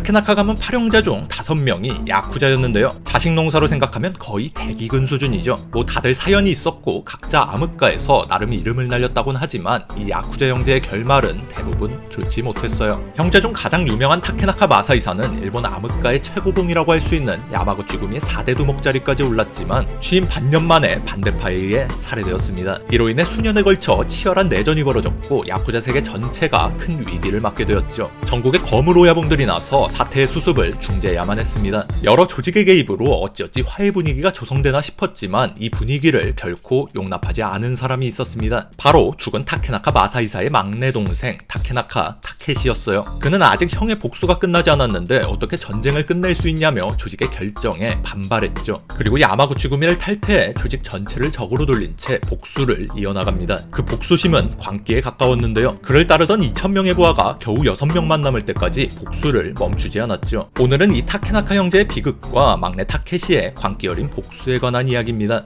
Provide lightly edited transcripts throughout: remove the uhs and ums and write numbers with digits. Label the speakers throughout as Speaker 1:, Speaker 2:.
Speaker 1: 타케나카 가문 8형제 중 5명이 야쿠자였는데요. 자식 농사로 생각하면 거의 대기근 수준이죠. 뭐 다들 사연이 있었고 각자 암흑가에서 나름 이름을 날렸다곤 하지만 이 야쿠자 형제의 결말은 대부분 좋지 못했어요. 형제 중 가장 유명한 타케나카 마사이사는 일본 암흑가의 최고봉이라고 할 수 있는 야마구치 구미의 4대 두목자리까지 올랐지만 취임 반년 만에 반대파에 의해 살해되었습니다. 이로 인해 수년에 걸쳐 치열한 내전이 벌어졌고 야쿠자 세계 전체가 큰 위기를 맞게 되었죠. 전국에 거물 오야봉들이 나서 사태의 수습을 중재해야만 했습니다. 여러 조직의 개입으로 어찌어찌 화해 분위기가 조성되나 싶었지만 이 분위기를 결코 용납하지 않은 사람이 있었습니다. 바로 죽은 타케나카 마사이사의 막내 동생 타케나카 타케시였어요. 그는 아직 형의 복수가 끝나지 않았는데 어떻게 전쟁을 끝낼 수 있냐며 조직의 결정에 반발했죠. 그리고 야마구치 구미를 탈퇴해 조직 전체를 적으로 돌린 채 복수를 이어나갑니다. 그 복수심은 광기에 가까웠는데요. 그를 따르던 2000명의 부하가 겨우 6명만 남을 때까지 복수를 멈추지 않았죠. 오늘은 이 타케나카 형제의 비극과 막내 타케시의 광기 어린 복수에 관한 이야기입니다.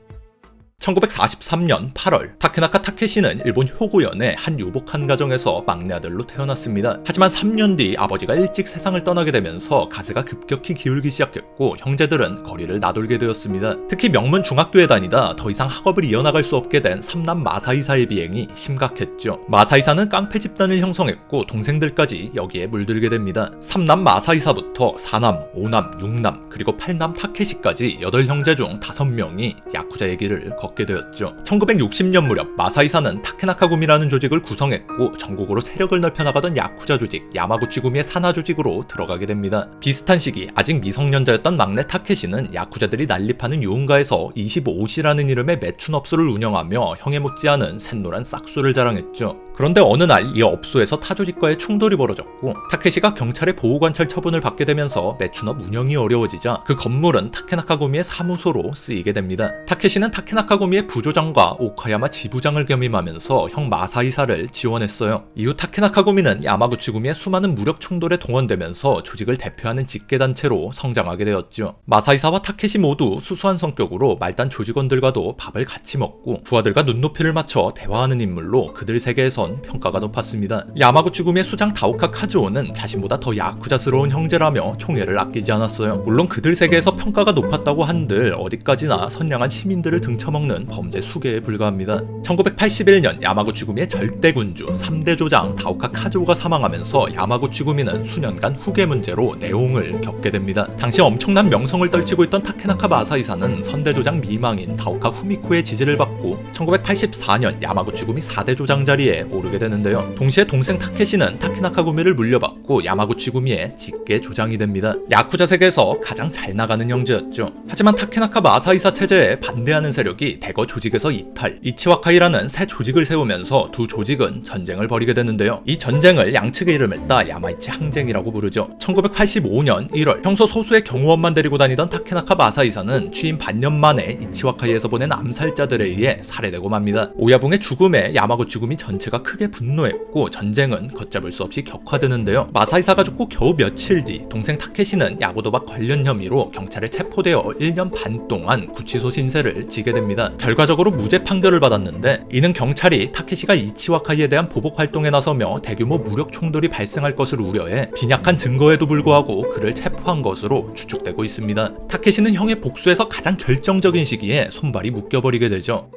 Speaker 1: 1943년 8월 타케나카 타케시는 일본 효고현의 한 유복한 가정에서 막내 아들로 태어났습니다. 하지만 3년 뒤 아버지가 일찍 세상을 떠나게 되면서 가세가 급격히 기울기 시작했고 형제들은 거리를 나돌게 되었습니다. 특히 명문 중학교에 다니다 더 이상 학업을 이어나갈 수 없게 된 삼남 마사이사의 비행이 심각했죠. 마사이사는 깡패 집단을 형성했고 동생들까지 여기에 물들게 됩니다. 삼남 마사이사부터 4남, 5남, 6남 그리고 8남 타케시까지 8형제 중 5명이 야쿠자의 길을 걷게 되었죠. 1960년 무렵 마사이사는 타케나카 구미라는 조직을 구성했고 전국으로 세력을 넓혀나가던 야쿠자 조직 야마구치 구미의 산하 조직으로 들어가게 됩니다. 비슷한 시기 아직 미성년자였던 막내 타케시는 야쿠자들이 난립하는 유흥가에서 25시라는 이름의 매춘 업소를 운영하며 형에 못지않은 샛노란 싹수를 자랑했죠. 그런데 어느 날 이 업소에서 타 조직과의 충돌이 벌어졌고 타케시가 경찰의 보호관찰 처분을 받게 되면서 매춘업 운영이 어려워지자 그 건물은 타케나카 구미의 사무소로 쓰이게 됩니다. 타케시는 타케나카 구미의 부조장과 오카야마 지부장을 겸임하면서 형 마사이사를 지원했어요. 이후 타케나카 구미는 야마구치 구미의 수많은 무력 충돌에 동원되면서 조직을 대표하는 직계단체로 성장하게 되었죠. 마사이사와 타케시 모두 수수한 성격으로 말단 조직원들과도 밥을 같이 먹고 부하들과 눈높이를 맞춰 대화하는 인물로 그들 세계에선 평가가 높았습니다. 야마구치 구미의 수장 다오카 카즈오는 자신보다 더 야쿠자스러운 형제라며 총애를 아끼지 않았어요. 물론 그들 세계에서 평가가 높았다고 한들 어디까지나 선량한 시민들을 등쳐먹는 범죄 수괴에 불과합니다. 1981년 야마구치 구미의 절대 군주 3대 조장 다오카 카즈오가 사망하면서 야마구치 구미는 수년간 후계 문제로 내홍을 겪게 됩니다. 당시 엄청난 명성을 떨치고 있던 타케나카 마사이사는 선대 조장 미망인 다오카 후미코의 지지를 받고 1984년 야마구치 구미 4대 조장 자리에 오르게 되는데요. 동시에 동생 타케시는 타케나카 구미를 물려받고 야마구치 구미의 직계 조장이 됩니다. 야쿠자 세계에서 가장 잘 나가는 형제였죠. 하지만 타케나카 마사이사 체제에 반대하는 세력이 대거 조직에서 이탈, 이치와카이라는 새 조직을 세우면서 두 조직은 전쟁을 벌이게 되는데요. 이 전쟁을 양측의 이름을 따 야마이치 항쟁이라고 부르죠. 1985년 1월 평소 소수의 경호원만 데리고 다니던 타케나카 마사이사는 취임 반년 만에 이치와카이에서 보낸 암살자들에 의해 살해되고 맙니다. 오야붕의 죽음에 야마구치 구미 전체가 크게 분노했고 전쟁은 걷잡을 수 없이 격화되는데요. 마사이사가 죽고 겨우 며칠 뒤 동생 타케시는 야구도박 관련 혐의로 경찰에 체포되어 1년 반 동안 구치소 신세를 지게 됩니다. 결과적으로 무죄 판결을 받았는데 이는 경찰이 타케시가 이치와카이에 대한 보복 활동에 나서며 대규모 무력 충돌이 발생할 것을 우려해 빈약한 증거에도 불구하고 그를 체포한 것으로 추측되고 있습니다. 타케시는 형의 복수에서 가장 결정적인 시기에 손발이 묶여버리게 되죠.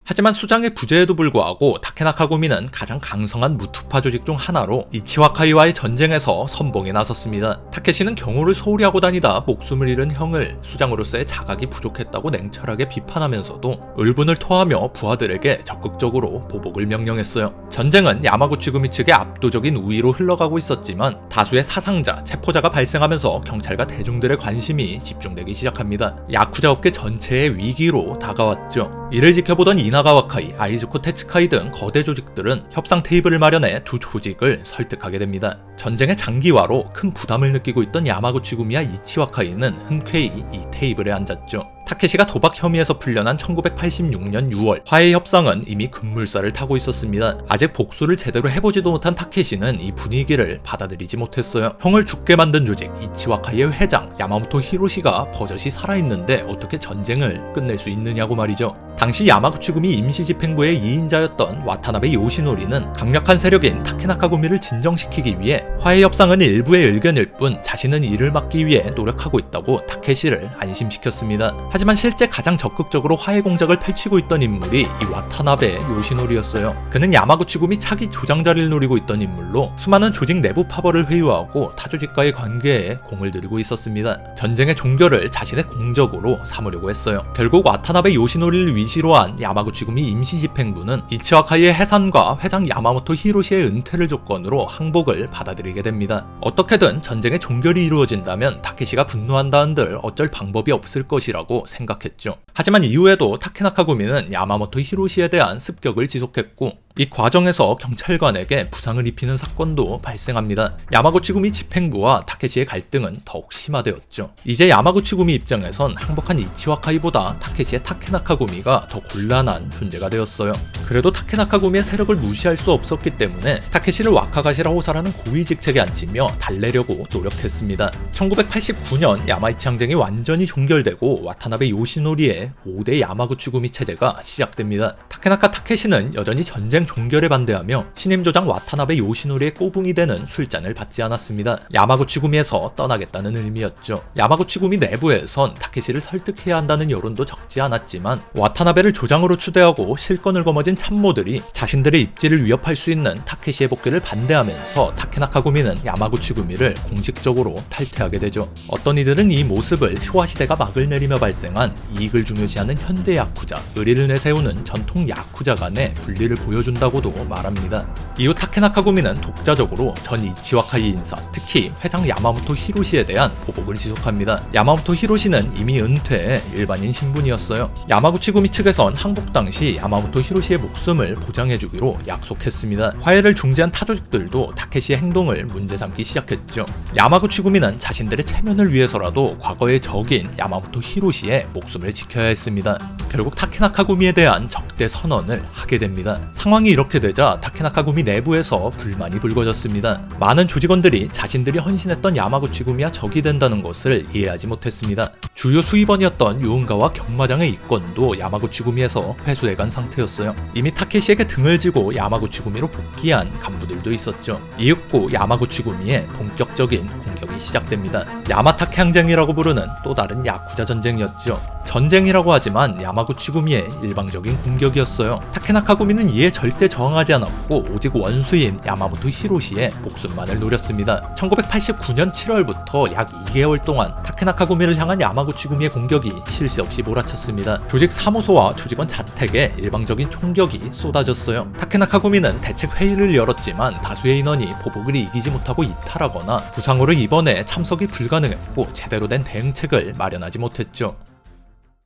Speaker 1: 하지만 수장의 부재에도 불구하고 타케나카 구미는 가장 강성한 무투파 조직 중 하나로 이치와카이와의 전쟁에서 선봉에 나섰습니다. 타케시는 경호를 소홀히 하고 다니다 목숨을 잃은 형을 수장으로서의 자각이 부족했다고 냉철하게 비판하면서도 울분을 토하며 부하들에게 적극적으로 보복을 명령했어요. 전쟁은 야마구치 구미 측의 압도적인 우위로 흘러가고 있었지만 다수의 사상자, 체포자가 발생하면서 경찰과 대중들의 관심이 집중되기 시작합니다. 야쿠자 업계 전체의 위기로 다가왔죠. 이를 지켜보던 이나가와카이, 아이즈코 테츠카이 등 거대 조직들은 협상 테이블을 마련해 두 조직을 설득하게 됩니다. 전쟁의 장기화로 큰 부담을 느끼고 있던 야마구치 구미와 이치와카이는 흔쾌히 이 테이블에 앉았죠. 타케시가 도박 혐의에서 풀려난 1986년 6월, 화해 협상은 이미 급물살을 타고 있었습니다. 아직 복수를 제대로 해보지도 못한 타케시는 이 분위기를 받아들이지 못했어요. 형을 죽게 만든 조직 이치와카이의 회장 야마모토 히로시가 버젓이 살아있는데 어떻게 전쟁을 끝낼 수 있느냐고 말이죠. 당시 야마구치구미 임시집행부의 2인자였던 와타나베 요시노리는 강력한 세력인 타케나카구미를 진정시키기 위해 화해 협상은 일부의 의견일 뿐 자신은 이를 막기 위해 노력하고 있다고 타케시를 안심시켰습니다. 하지만 실제 가장 적극적으로 화해 공작을 펼치고 있던 인물이 이 와타나베 요시노리였어요. 그는 야마구치구미 차기 조장자리를 노리고 있던 인물로 수많은 조직 내부 파벌을 회유하고 타조직과의 관계에 공을 들이고 있었습니다. 전쟁의 종결을 자신의 공적으로 삼으려고 했어요. 결국 와타나베 요시노리를 위시로 한 야마구치구미 임시집행부는 이치와카이의 해산과 회장 야마모토 히로시의 은퇴를 조건으로 항복을 받아들이게 됩니다. 어떻게든 전쟁의 종결이 이루어진다면 타케시가 분노한다 한들 어쩔 방법이 없을 것이라고 생각했죠. 하지만 이후에도 타케나카구미는 야마모토 히로시에 대한 습격을 지속했고 이 과정에서 경찰관에게 부상을 입히는 사건도 발생합니다. 야마구치구미 집행부와 타케시의 갈등은 더욱 심화되었죠. 이제 야마구치구미 입장에선 항복한 이치와카이보다 타케시의 타케나카구미가 더 곤란한 존재가 되었어요. 그래도 타케나카구미의 세력을 무시할 수 없었기 때문에 타케시를 와카가시라 호사라는 고위 직책에 앉히며 달래려고 노력했습니다. 1989년 야마이치 항쟁이 완전히 종결되고 와타나베 요시노리의 5대 야마구치구미 체제가 시작됩니다. 타케나카 타케시는 여전히 전쟁 종결에 반대하며 신임 조장 와타나베 요시노리의 꼬붕이 되는 술잔을 받지 않았습니다. 야마구치구미에서 떠나겠다는 의미였죠. 야마구치구미 내부에선 타케시를 설득해야 한다는 여론도 적지 않았지만 와타나베를 조장으로 추대하고 실권을 거머쥔 참모들이 자신들의 입지를 위협할 수 있는 타케시의 복귀를 반대하면서 타케나카구미는 야마구치구미를 공식적으로 탈퇴하게 되죠. 어떤 이들은 이 모습을 쇼와 시대가 막을 내리며 발생한 이익을 중요시하는 현대 야쿠자, 의리를 내세우는 전통 야쿠자 간의 분리를 보여준다고도 말합니다. 이후 타케나카구미는 독자적으로 전 이치와카이 인사, 특히 회장 야마모토 히로시에 대한 보복을 지속합니다. 야마모토 히로시는 이미 은퇴해 일반인 신분이었어요. 야마구치구미 측에선 항복 당시 야마모토 히로시의 목숨을 보장해주기로 약속했습니다. 화해를 중재한 타조직들도 타케시의 행동을 문제 삼기 시작했죠. 야마구치구미는 자신들의 체면을 위해서라도 과거의 적인 야마모토 히로시의 목숨을 지켜야 했습니다. 결국 타케나카구미에 대한 적대 선언을 하게 됩니다. 상황이 이렇게 되자 타케나카구미 내부에서 불만이 불거졌습니다. 많은 조직원들이 자신들이 헌신했던 야마구치구미와 적이 된다는 것을 이해하지 못했습니다. 주요 수입원이었던 유은가와 경마장의 이권도 야마구치구미에서 회수해간 상태였어요. 이미 타케시에게 등을 지고 야마구치구미로 복귀한 간부들도 있었죠. 이윽고 야마구치구미에 본격적인 공격이 시작됩니다. 야마타케 항쟁이라고 부르는 또 다른 야쿠자 전쟁이었죠. 전쟁이라고 하지만 야마구치구미의 일방적인 공격이었어요. 타케나카구미는 이에 절대 저항하지 않았고 오직 원수인 야마모토 히로시의 목숨만을 노렸습니다. 1989년 7월부터 약 2개월 동안 타케나카구미를 향한 야마구치구미의 공격이 쉴 새 없이 몰아쳤습니다. 조직 사무소와 조직원 자택에 일방적인 총격이 쏟아졌어요. 타케나카구미는 대책 회의를 열었지만 다수의 인원이 보복을 이기지 못하고 이탈하거나 부상으로 입원해 참석이 불가능했고 제대로 된 대응책을 마련하지 못했죠.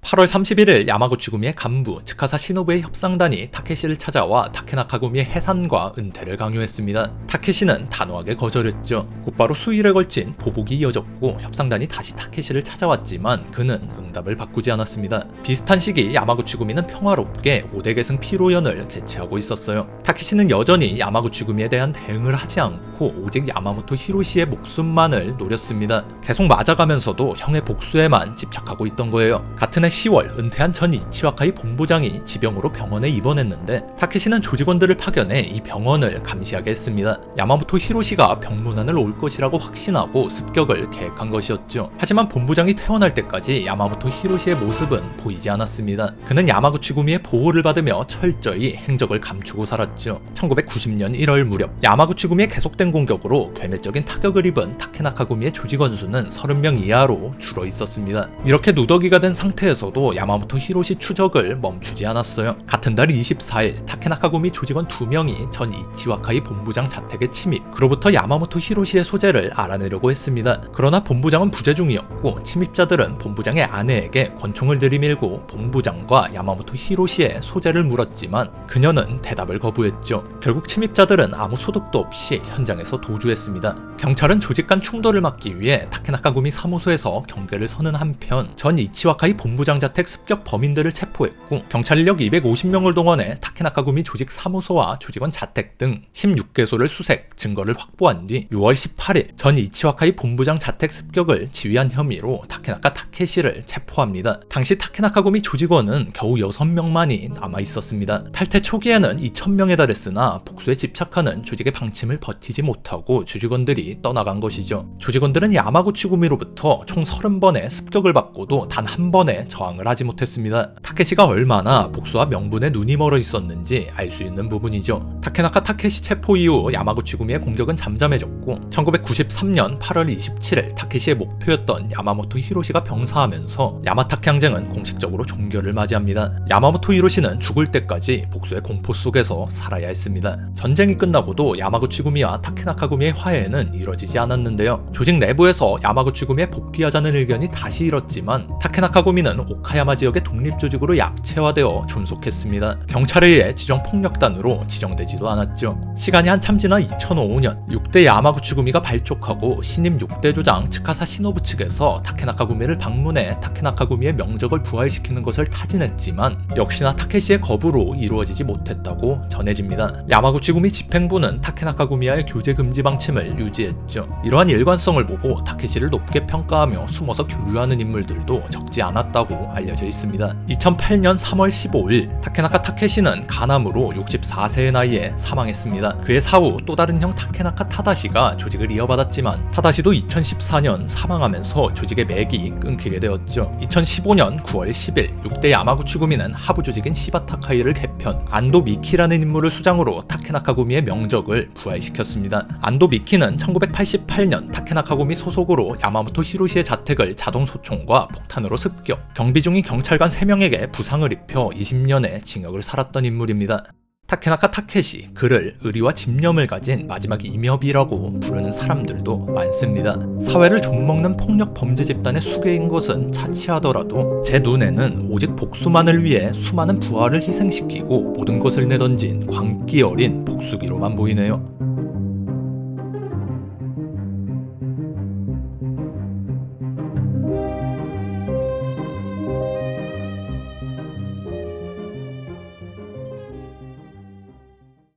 Speaker 1: 8월 31일 야마구치구미의 간부 츠카사 시노부의 협상단이 타케시를 찾아와 타케나카구미의 해산과 은퇴를 강요했습니다. 타케시는 단호하게 거절했죠. 곧바로 수일에 걸친 보복이 이어졌고 협상단이 다시 타케시를 찾아왔지만 그는 응답을 바꾸지 않았습니다. 비슷한 시기 야마구치구미는 평화롭게 5대 계승 피로연을 개최하고 있었어요. 타케시는 여전히 야마구치구미에 대한 대응을 하지 않고 오직 야마모토 히로시의 목숨만을 노렸습니다. 계속 맞아가면서도 형의 복수에만 집착하고 있던 거예요. 같은 해 10월 은퇴한 전 이치와카이 본부장이 지병으로 병원에 입원했는데 타케시는 조직원들을 파견해 이 병원을 감시하게 했습니다. 야마모토 히로시가 병문안을 올 것이라고 확신하고 습격을 계획한 것이었죠. 하지만 본부장이 퇴원할 때까지 야마모토 히로시의 모습은 보이지 않았습니다. 그는 야마구치구미의 보호를 받으며 철저히 행적을 감추고 살았죠. 1990년 1월 무렵 야마구치구미의 계속된 공격으로 괴멸적인 타격을 입은 타케나카구미의 조직원 수는 30명 이하로 줄어 있었습니다. 이렇게 누더기가 된 상태에서 도 야마모토 히로시 추적을 멈추지 않았어요. 같은 달 24일 타케나카구미 조직원 2명이 전 이치와카이 본부장 자택에 침입, 그로부터 야마모토 히로시의 소재를 알아내려고 했습니다. 그러나 본부장은 부재 중이었고 침입자들은 본부장의 아내에게 권총을 들이밀고 본부장과 야마모토 히로시의 소재를 물었지만 그녀는 대답을 거부했죠. 결국 침입자들은 아무 소득도 없이 현장에 현장에서 도주했습니다. 경찰은 조직 간 충돌을 막기 위해 타케나카구미 사무소에서 경계를 서는 한편 전 이치와카이 본부장 자택 습격 범인들을 체포했고 경찰 인력 250명을 동원해 타케나카구미 조직 사무소와 조직원 자택 등 16개소를 수색, 증거를 확보한 뒤 6월 18일 전 이치와카이 본부장 자택 습격을 지휘한 혐의로 타케나카 타케시를 체포합니다. 당시 타케나카구미 조직원은 겨우 6명만이 남아있었습니다. 탈퇴 초기에는 2,000명에 달했으나 복수에 집착하는 조직의 방침을 버티지 못하고 조직원들이 떠나간 것이죠. 조직원들은 야마구치구미로부터 총 30번의 습격을 받고도 단 한 번의 저항을 하지 못했습니다. 타케시가 얼마나 복수와 명분에 눈이 멀어 있었는지 알 수 있는 부분이죠. 타케나카 타케시 체포 이후 야마구치구미의 공격은 잠잠해졌고 1993년 8월 27일 타케시의 목표였던 야마모토 히로시가 병사하면서 야마타케 항쟁은 공식적으로 종결을 맞이합니다. 야마모토 히로시는 죽을 때까지 복수의 공포 속에서 살아야 했습니다. 전쟁이 끝나고도 야마구치구미와 타케나카구미의 화해는 이뤄지지 않았는데요. 조직 내부에서 야마구치구미에 복귀하자는 의견이 다시 일었지만 타케나카구미는 오카야마 지역의 독립조직으로 약체화되어 존속했습니다. 경찰에 의해 지정폭력단으로 지정되지도 않았죠. 시간이 한참 지나 2005년 6대 야마구치구미가 발족하고 신임 6대 조장 츠카사 시노부 측에서 타케나카구미를 방문해 타케나카구미의 명적을 부활시키는 것을 타진했지만 역시나 타케시의 거부로 이루어지지 못했다고 전해집니다. 야마구치구미 집행부는 타케나카구미와의 교제 금지 방침을 유지했죠. 이러한 일관성을 보고 타케시를 높게 평가하며 숨어서 교류하는 인물들도 적지 않았다고 알려져 있습니다. 2008년 3월 15일 타케나카 타케시는 간암으로 64세의 나이에 사망했습니다. 그의 사후 또 다른 형 타케나카 타다시가 조직을 이어받았지만 타다시도 2014년 사망하면서 조직의 맥이 끊기게 되었죠. 2015년 9월 10일 6대 야마구치구미는 하부 조직인 시바타카이를 개편, 안도 미키라는 인물을 수장으로 타케나카구미의 명적을 부활시켰습니다. 안도 미키는 1988년 타케나카구미 소속으로 야마모토 히로시의 자택을 자동 소총과 폭탄으로 습격, 경비 중인 경찰관 3명에게 부상을 입혀 20년의 징역을 살았던 인물입니다. 타케나카 타케시, 그를 의리와 집념을 가진 마지막 임협이라고 부르는 사람들도 많습니다. 사회를 좀먹는 폭력 범죄 집단의 수괴인 것은 차치하더라도 제 눈에는 오직 복수만을 위해 수많은 부하를 희생시키고 모든 것을 내던진 광기 어린 복수기로만 보이네요.